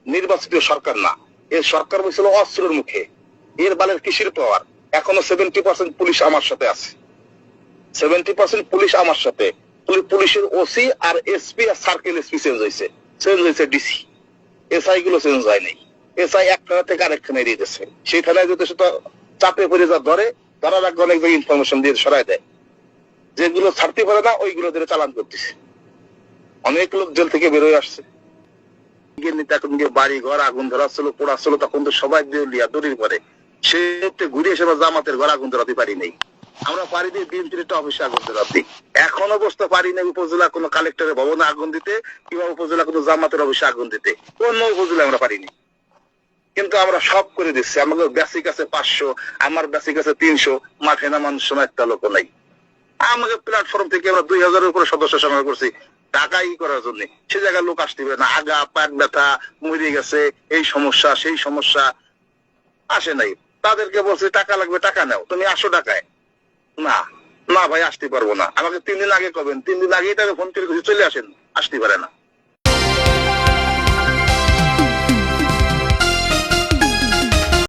নির্বাচিত সরকার না, এই সরকার হয়েছিল অস্ত্রের মুখে। এর বালের কিসের পাওয়ার? এখনো 70% পুলিশ আমার সাথে আছে, 70% পুলিশ আমার সাথে। পুলিশের ওসি আর এসপি আর সার্কেল এসপি চেঞ্জ হয়েছে ডিসি, এসআই গুলো চেঞ্জ হয় নাই। এসআই এক থানা থেকে আরেক থানায় দিয়ে দিচ্ছে, সেই থানায় যদি সেটা চাপে পড়ে যা ধরার আগে অনেক ইনফরমেশন দিয়ে সরাই দেয়, যেগুলো ছাড়তে পারে না ওইগুলো ধরে চালান করতেছে। অনেক লোক জেল থেকে বেরোয় আসছে। এখন বাড়ি ঘর আগুন ধরাচ্ছিল, পোড়াচ্ছিল, তখন তো সবাই লিয়া দড়ির পরে সে ঘুরে এসে জামাতের ঘর আগুন ধরাতে পারি নাই। আমরা পারি দিই বিএনপির একটা অফিসে আগুন ধরাতে, এখনো বসতে পারি না উপজেলা কোনো কালেক্টরের ভবনে আগুন দিতে কিংবা উপজেলা কোনো জামাতের অফিসে আগুন দিতে, অন্য উপজেলা আমরা পারিনি। কিন্তু আমরা সব করে দিচ্ছি। আমাদের বেসিক আছে 500, আমার বেসিক আছে 300, মাঠে নামানোর সময় একটা লোক নাই। আমাদের প্ল্যাটফর্ম থেকে আমরা 2000-এর উপরে সদস্য সংগ্রহ করছি টাকা করার জন্য। সে জায়গায় লোক আসতে পারে না, আগা পাক ব্যথা, মরে গেছে, এই সমস্যা সেই সমস্যা, আসে নাই। তাদেরকে বলছি টাকা লাগবে, টাকা নাও, তুমি 800 টাকায়। না না ভাই আসতে পারবো না, আমাকে 3 দিন আগে কবেন, 3 দিন আগেই তাকে ফোন করে চলে আসেন, আসতে পারে না।